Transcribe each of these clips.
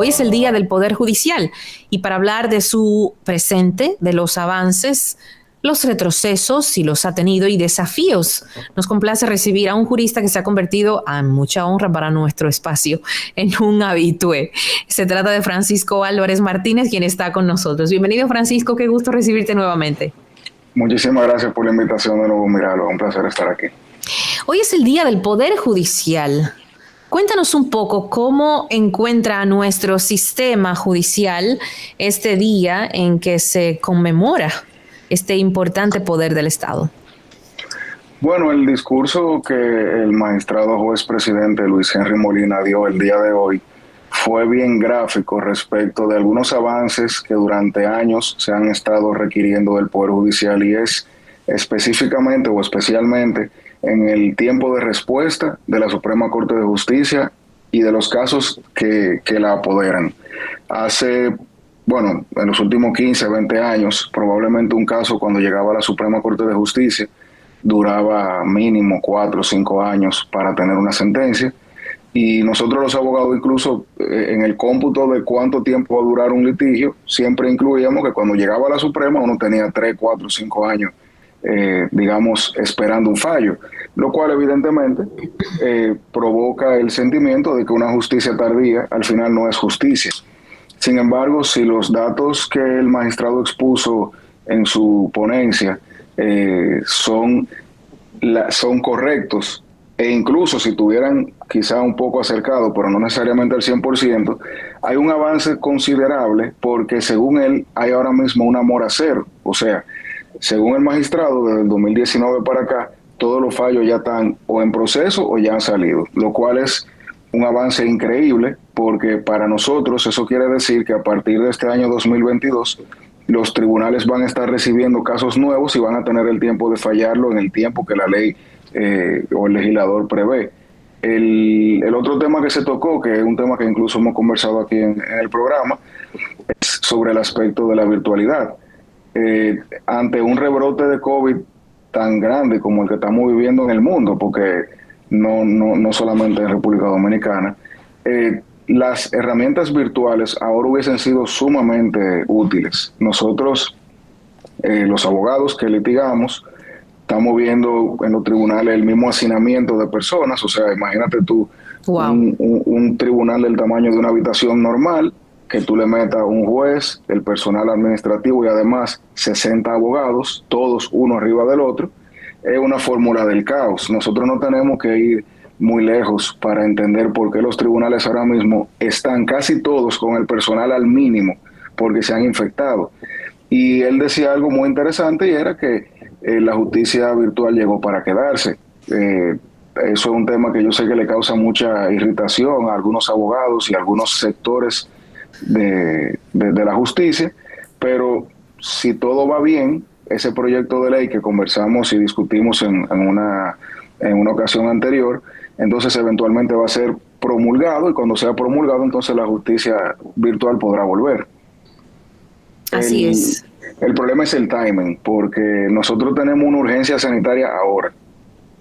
Hoy es el Día del Poder Judicial y para hablar de su presente, de los avances, los retrocesos, si los ha tenido, y desafíos, nos complace recibir a un jurista que se ha convertido, a mucha honra para nuestro espacio, en un habitué. Se trata de Francisco Álvarez Martínez, quien está con nosotros. Bienvenido, Francisco, qué gusto recibirte nuevamente. Muchísimas gracias por la invitación de nuevo, Miralo. Un placer estar aquí. Hoy es el Día del Poder Judicial. Cuéntanos un poco cómo encuentra nuestro sistema judicial este día en que se conmemora este importante poder del Estado. Bueno, el discurso que el magistrado juez presidente Luis Henry Molina dio el día de hoy fue bien gráfico respecto de algunos avances que durante años se han estado requiriendo del Poder Judicial, y es específicamente o especialmente en el tiempo de respuesta de la Suprema Corte de Justicia y de los casos que la apoderan. En los últimos 15, 20 años, probablemente un caso cuando llegaba a la Suprema Corte de Justicia duraba mínimo 4 o 5 años para tener una sentencia, y nosotros los abogados incluso en el cómputo de cuánto tiempo va a durar un litigio, siempre incluíamos que cuando llegaba a la Suprema uno tenía 3, 4, 5 años esperando un fallo, lo cual evidentemente provoca el sentimiento de que una justicia tardía al final no es justicia. Sin embargo, si los datos que el magistrado expuso en su ponencia son correctos, e incluso si tuvieran quizá un poco acercado, pero no necesariamente al 100%, hay un avance considerable porque según él hay ahora mismo un amor a cero. O sea, según el magistrado, desde el 2019 para acá, todos los fallos ya están o en proceso o ya han salido, lo cual es un avance increíble porque para nosotros eso quiere decir que a partir de este año 2022 los tribunales van a estar recibiendo casos nuevos y van a tener el tiempo de fallarlo en el tiempo que la ley o el legislador prevé. El otro tema que se tocó, que es un tema que incluso hemos conversado aquí en el programa, es sobre el aspecto de la virtualidad. Ante un rebrote de COVID tan grande como el que estamos viviendo en el mundo, porque no solamente en República Dominicana, las herramientas virtuales ahora hubiesen sido sumamente útiles. Nosotros, los abogados que litigamos, estamos viendo en los tribunales el mismo hacinamiento de personas. O sea, imagínate tú, wow, un tribunal del tamaño de una habitación normal, que tú le metas un juez, el personal administrativo y además 60 abogados, todos uno arriba del otro, es una fórmula del caos. Nosotros no tenemos que ir muy lejos para entender por qué los tribunales ahora mismo están casi todos con el personal al mínimo, porque se han infectado. Y él decía algo muy interesante, y era que la justicia virtual llegó para quedarse. Eso es un tema que yo sé que le causa mucha irritación a algunos abogados y a algunos sectores de la justicia, pero si todo va bien, ese proyecto de ley que conversamos y discutimos en una ocasión anterior, entonces eventualmente va a ser promulgado, y cuando sea promulgado, entonces la justicia virtual podrá volver. Así es. El problema es el timing, porque nosotros tenemos una urgencia sanitaria ahora.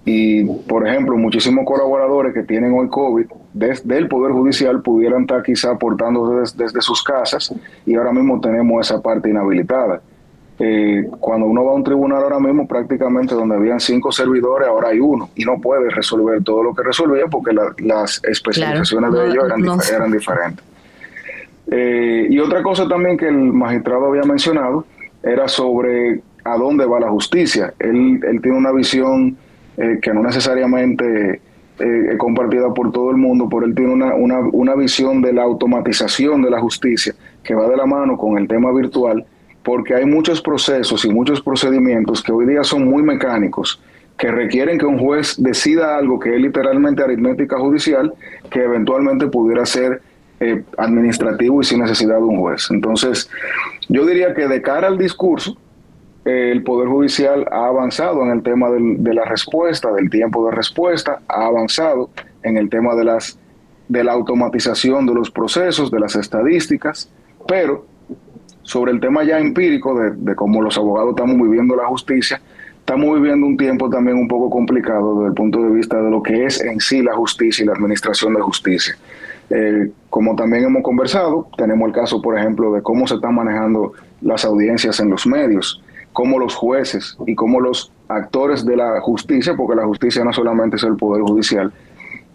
Y, por ejemplo, muchísimos colaboradores que tienen hoy COVID desde el Poder Judicial pudieran estar quizá aportando desde sus casas, y ahora mismo tenemos esa parte inhabilitada. Cuando uno va a un tribunal ahora mismo, prácticamente donde habían 5 servidores, ahora hay 1, y no puede resolver todo lo que resolvía porque las especializaciones de ellos eran diferentes. Y otra cosa también que el magistrado había mencionado era sobre a dónde va la justicia. Él tiene una visión que no necesariamente es compartida por todo el mundo, pero él tiene una visión de la automatización de la justicia que va de la mano con el tema virtual, porque hay muchos procesos y muchos procedimientos que hoy día son muy mecánicos, que requieren que un juez decida algo que es literalmente aritmética judicial, que eventualmente pudiera ser administrativo y sin necesidad de un juez. Entonces, yo diría que de cara al discurso, el Poder Judicial ha avanzado en el tema de la respuesta, del tiempo de respuesta, ha avanzado en el tema de la automatización de los procesos, de las estadísticas, pero sobre el tema ya empírico de cómo los abogados estamos viviendo la justicia, estamos viviendo un tiempo también un poco complicado desde el punto de vista de lo que es en sí la justicia y la administración de justicia. Como también hemos conversado, tenemos el caso, por ejemplo, de cómo se están manejando las audiencias en los medios, cómo los jueces y cómo los actores de la justicia, porque la justicia no solamente es el Poder Judicial,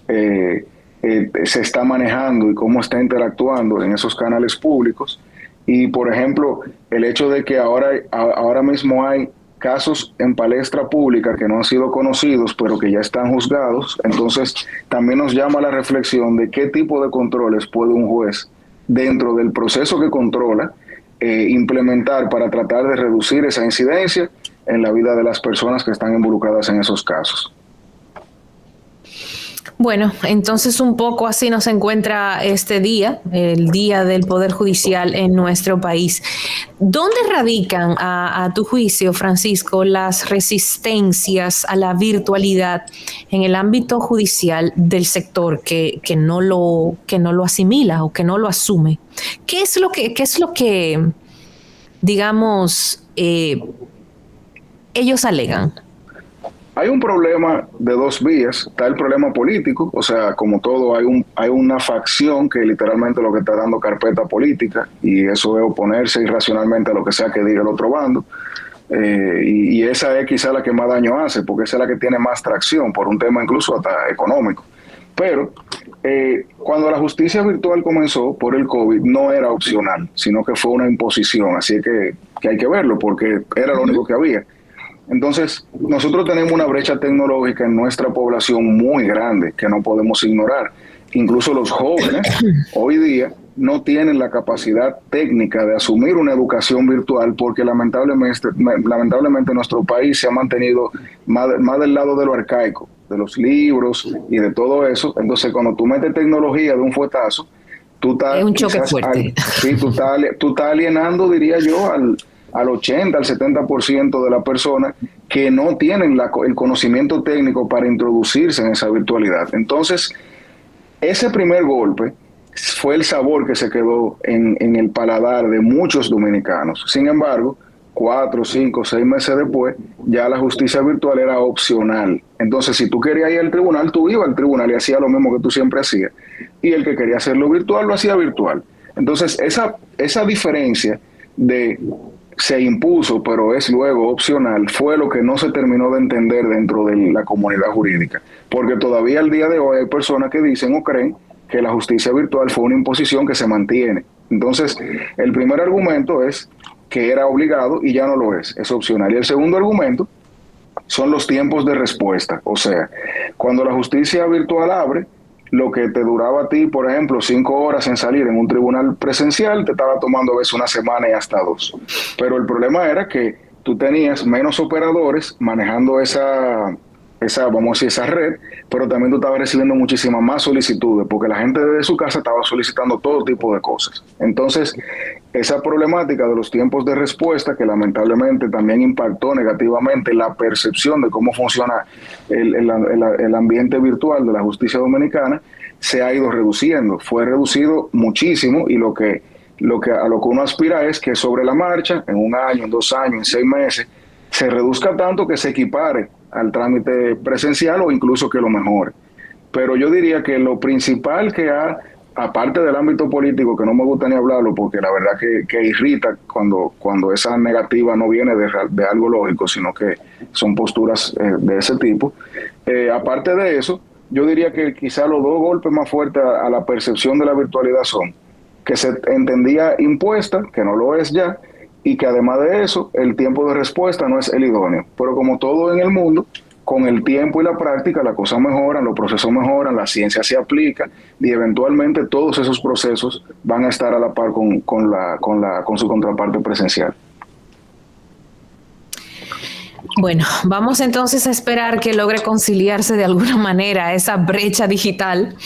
se está manejando y cómo está interactuando en esos canales públicos. Y, por ejemplo, el hecho de que ahora mismo hay casos en palestra pública que no han sido conocidos, pero que ya están juzgados, entonces también nos llama a la reflexión de qué tipo de controles puede un juez, dentro del proceso que controla, implementar para tratar de reducir esa incidencia en la vida de las personas que están involucradas en esos casos. Bueno, entonces un poco así nos encuentra este día, el Día del Poder Judicial en nuestro país. ¿Dónde radican, a tu juicio, Francisco, las resistencias a la virtualidad en el ámbito judicial del sector que no lo asimila o que no lo asume? ¿Qué es lo que digamos, ellos alegan? Hay un problema de dos vías. Está el problema político, o sea, como todo, hay una facción que literalmente lo que está dando carpeta política, y eso es oponerse irracionalmente a lo que sea que diga el otro bando. Y esa es quizá la que más daño hace, porque esa es la que tiene más tracción, por un tema incluso hasta económico. Pero cuando la justicia virtual comenzó por el COVID, no era opcional, sino que fue una imposición. Así que hay que verlo, porque era lo único que había. Entonces, nosotros tenemos una brecha tecnológica en nuestra población muy grande que no podemos ignorar. Incluso los jóvenes hoy día no tienen la capacidad técnica de asumir una educación virtual, porque lamentablemente nuestro país se ha mantenido más del lado de lo arcaico, de los libros y de todo eso. Entonces, cuando tú metes tecnología de un fuetazo, tú estás... Es un choque fuerte. Tú estás alienando, diría yo, al 80, al 70% de la persona que no tienen el conocimiento técnico para introducirse en esa virtualidad. Entonces, ese primer golpe fue el sabor que se quedó en el paladar de muchos dominicanos. Sin embargo, 4, 5, 6 meses después, ya la justicia virtual era opcional. Entonces, si tú querías ir al tribunal, tú ibas al tribunal y hacías lo mismo que tú siempre hacías. Y el que quería hacerlo virtual, lo hacía virtual. Entonces, esa diferencia de se impuso, pero es luego opcional, fue lo que no se terminó de entender dentro de la comunidad jurídica. Porque todavía al día de hoy hay personas que dicen o creen que la justicia virtual fue una imposición que se mantiene. Entonces, el primer argumento es que era obligado y ya no lo es opcional. Y el segundo argumento son los tiempos de respuesta. O sea, cuando la justicia virtual abre, lo que te duraba a ti, por ejemplo, 5 horas en salir en un tribunal presencial, te estaba tomando a veces una semana y hasta 2. Pero el problema era que tú tenías menos operadores manejando esa red, pero también tú estabas recibiendo muchísimas más solicitudes, porque la gente desde su casa estaba solicitando todo tipo de cosas. Entonces, esa problemática de los tiempos de respuesta, que lamentablemente también impactó negativamente la percepción de cómo funciona el ambiente virtual de la justicia dominicana, se ha ido reduciendo. Fue reducido muchísimo, y a lo que uno aspira es que sobre la marcha, en 1 año, en 2 años, en 6 meses, se reduzca tanto que se equipare al trámite presencial o incluso que lo mejore. Pero yo diría que lo principal que aparte del ámbito político, que no me gusta ni hablarlo porque la verdad que irrita cuando esa negativa no viene de algo lógico, sino que son posturas de ese tipo. Aparte de eso, yo diría que quizá los 2 golpes más fuertes a la percepción de la virtualidad son que se entendía impuesta, que no lo es ya, y que además de eso, el tiempo de respuesta no es el idóneo. Pero como todo en el mundo, con el tiempo y la práctica, las cosas mejoran, los procesos mejoran, la ciencia se aplica, y eventualmente todos esos procesos van a estar a la par con su contraparte presencial. Bueno, vamos entonces a esperar que logre conciliarse de alguna manera esa brecha digital,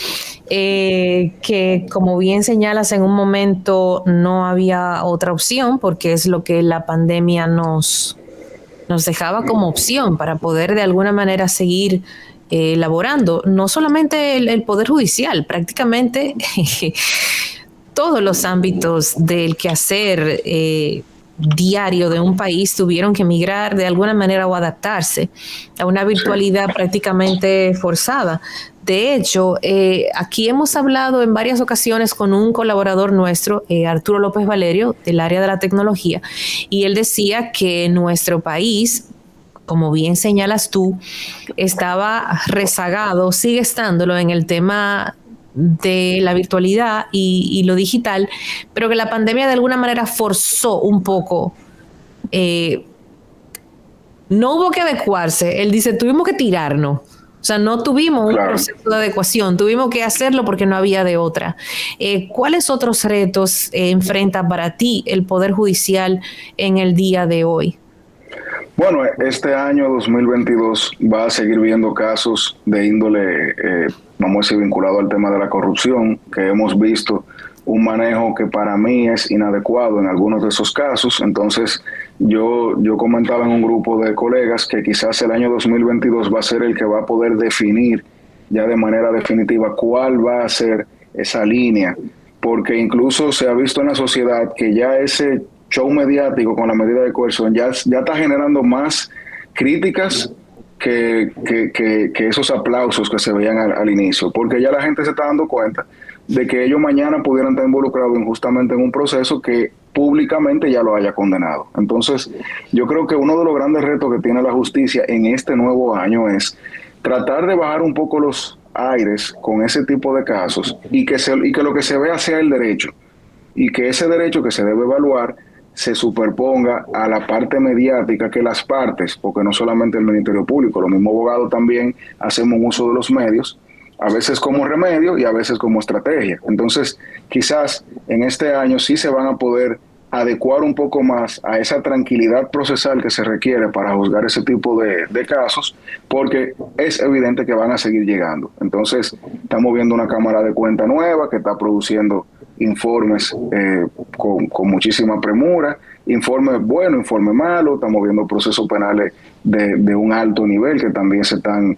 que, como bien señalas, en un momento no había otra opción, porque es lo que la pandemia nos dejaba como opción para poder de alguna manera seguir elaborando. No solamente el Poder Judicial, prácticamente todos los ámbitos del quehacer diario de un país tuvieron que migrar de alguna manera o adaptarse a una virtualidad prácticamente forzada. De hecho, aquí hemos hablado en varias ocasiones con un colaborador nuestro, Arturo López Valerio, del área de la tecnología, y él decía que nuestro país, como bien señalas tú, estaba rezagado, sigue estándolo en el tema de la virtualidad y lo digital, pero que la pandemia de alguna manera forzó un poco. No hubo que adecuarse, él dice, tuvimos que tirarnos. O sea, no tuvimos un proceso de adecuación, tuvimos que hacerlo porque no había de otra. ¿Cuáles otros retos enfrenta para ti el Poder Judicial en el día de hoy? Bueno, este año 2022 va a seguir viendo casos de índole, vamos a decir, vinculado al tema de la corrupción, que hemos visto un manejo que para mí es inadecuado en algunos de esos casos. Entonces, yo comentaba en un grupo de colegas que quizás el año 2022 va a ser el que va a poder definir ya de manera definitiva cuál va a ser esa línea, porque incluso se ha visto en la sociedad que ya ese show mediático con la medida de coerción ya está generando más críticas que esos aplausos que se veían al inicio, porque ya la gente se está dando cuenta de que ellos mañana pudieran estar involucrados injustamente en un proceso que públicamente ya lo haya condenado. Entonces, yo creo que uno de los grandes retos que tiene la justicia en este nuevo año es tratar de bajar un poco los aires con ese tipo de casos y que lo que se vea sea el derecho, y que ese derecho que se debe evaluar se superponga a la parte mediática que las partes, porque no solamente el Ministerio Público, los mismos abogados también hacemos uso de los medios, a veces como remedio y a veces como estrategia. Entonces, quizás en este año sí se van a poder adecuar un poco más a esa tranquilidad procesal que se requiere para juzgar ese tipo de casos, porque es evidente que van a seguir llegando. Entonces, estamos viendo una Cámara de Cuentas nueva que está produciendo informes con muchísima premura, informes buenos, informes malos, estamos viendo procesos penales de un alto nivel que también se están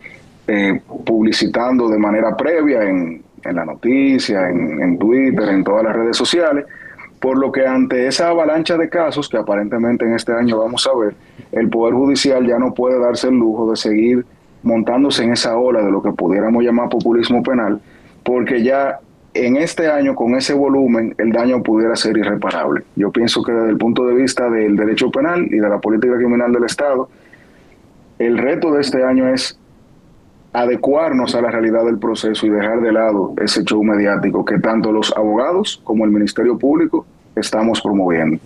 publicitando de manera previa en la noticia, en Twitter, en todas las redes sociales, por lo que ante esa avalancha de casos que aparentemente en este año vamos a ver, el Poder Judicial ya no puede darse el lujo de seguir montándose en esa ola de lo que pudiéramos llamar populismo penal, porque ya en este año, con ese volumen, el daño pudiera ser irreparable. Yo pienso que desde el punto de vista del derecho penal y de la política criminal del Estado, el reto de este año es adecuarnos a la realidad del proceso y dejar de lado ese show mediático que tanto los abogados como el Ministerio Público estamos promoviendo.